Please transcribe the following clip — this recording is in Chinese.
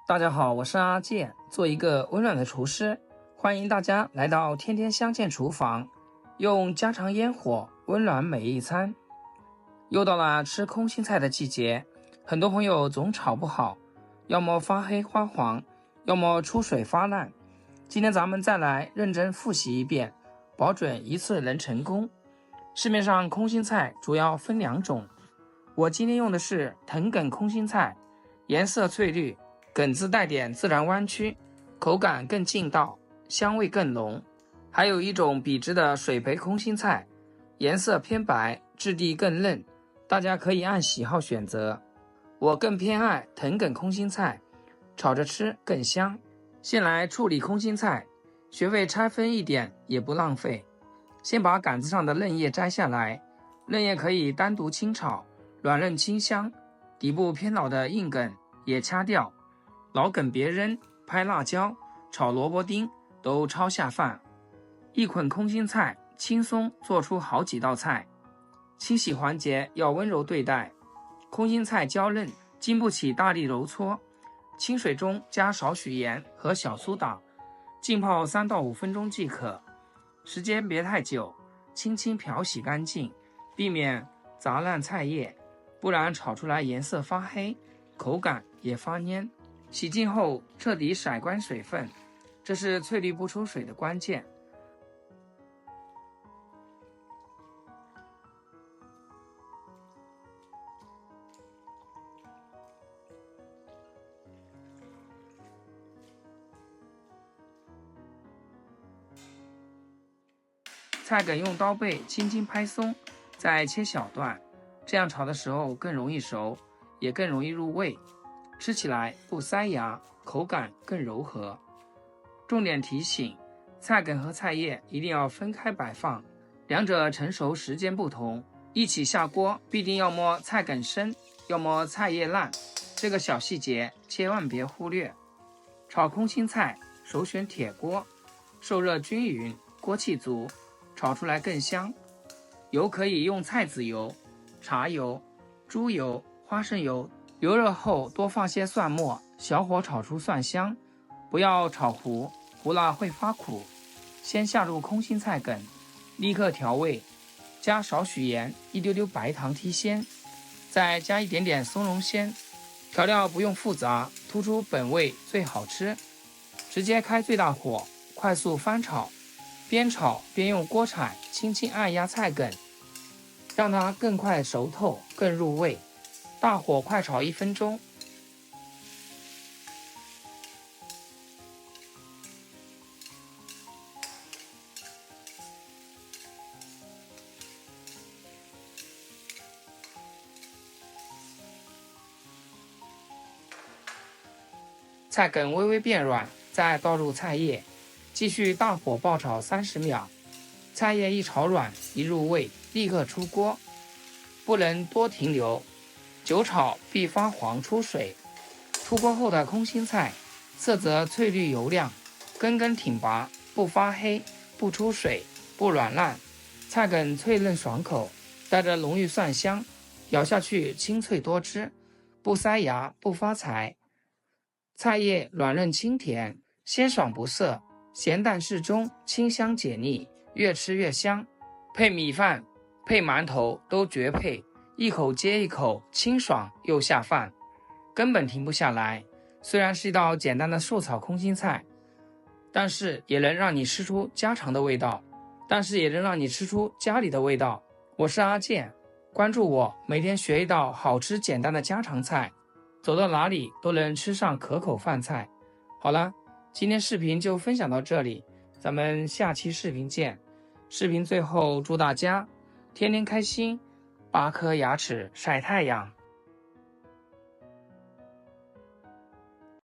大家好，我是阿健，做一个溫暖的廚師，歡迎大家來到天天相見廚房，用家常煙火溫暖每一餐。又到了吃空心菜的季節，很多朋友總炒不好，要麼發黑發黃，要麼出水發爛。今天咱們再來認真複習一遍，保準一次能成功。市面上空心菜主要分兩種，我今天用的是藤梗空心菜，顏色翠綠，梗子帶點自然彎曲，口感更劲道，香味更濃。還有一種筆直的水培空心菜，顏色偏白，質地更嫩，大家可以按喜好選擇。我更偏愛藤梗空心菜，炒着吃更香。先來處理空心菜，學會拆分一點也不浪費。先把杆子上的嫩葉摘下來，嫩葉可以單獨清炒，軟嫩清香。底部偏老的硬梗也掐掉，老梗別扔，拍辣椒、炒蘿蔔丁都超下飯。一捆空心菜，輕鬆做出好幾道菜。清洗環節要溫柔對待，空心菜嬌嫩，經不起大力揉搓。清水中加少許鹽和小蘇打，浸泡3到5分鐘即可，時間別太久，輕輕漂洗乾淨，避免砸爛菜葉，不然炒出來顏色發黑，口感也發黏。洗淨後徹底甩乾水分，這是翠綠不出水的關鍵。菜梗用刀背輕輕拍鬆，再切小段，這樣炒的時候更容易熟，也更容易入味，吃起來不塞牙，口感更柔和。重點提醒，菜梗和菜葉一定要分開擺放，兩者成熟時間不同，一起下鍋必定要麼菜梗生，要麼菜葉爛，這個小細節千萬別忽略。炒空心菜首選鐵鍋，受熱均勻，鍋氣足，炒出來更香。油可以用菜籽油、茶油、豬油、花生油，油熱後多放些蒜末，小火炒出蒜香，不要炒糊，糊了會發苦。先下入空心菜梗，立刻調味，加少許鹽，一丟丟白糖提鮮，再加一點點松茸鮮。調料不用複雜，突出本味最好吃。直接開最大火，快速翻炒。邊炒邊用鍋鏟輕輕按壓菜梗，讓它更快熟透，更入味。大火快炒1分鐘。菜梗微微變軟，再倒入菜葉。繼續大火爆炒30秒，菜葉一炒軟一入味，立刻出鍋，不能多停留，久炒必發黃出水。出鍋後的空心菜色澤翠綠油亮，根根挺拔，不發黑，不出水，不軟爛，菜梗脆嫩爽口，帶着濃郁蒜香，咬下去清脆多汁，不塞牙不發財。菜葉軟嫩清甜，鮮爽不澀。鹹淡適中，清香解膩，越吃越香。配米飯、配饅頭都絕配，一口接一口，清爽又下飯，根本停不下來。雖然是一道簡單的素炒空心菜，但是也能讓你吃出家常的味道，也能讓你吃出家裡的味道。我是阿健，關注我，每天學一道好吃簡單的家常菜，走到哪裡都能吃上可口飯菜。好了，今天視頻就分享到這裡，咱們下期視頻見。視頻最後祝大家天天開心，8顆牙齒曬太陽。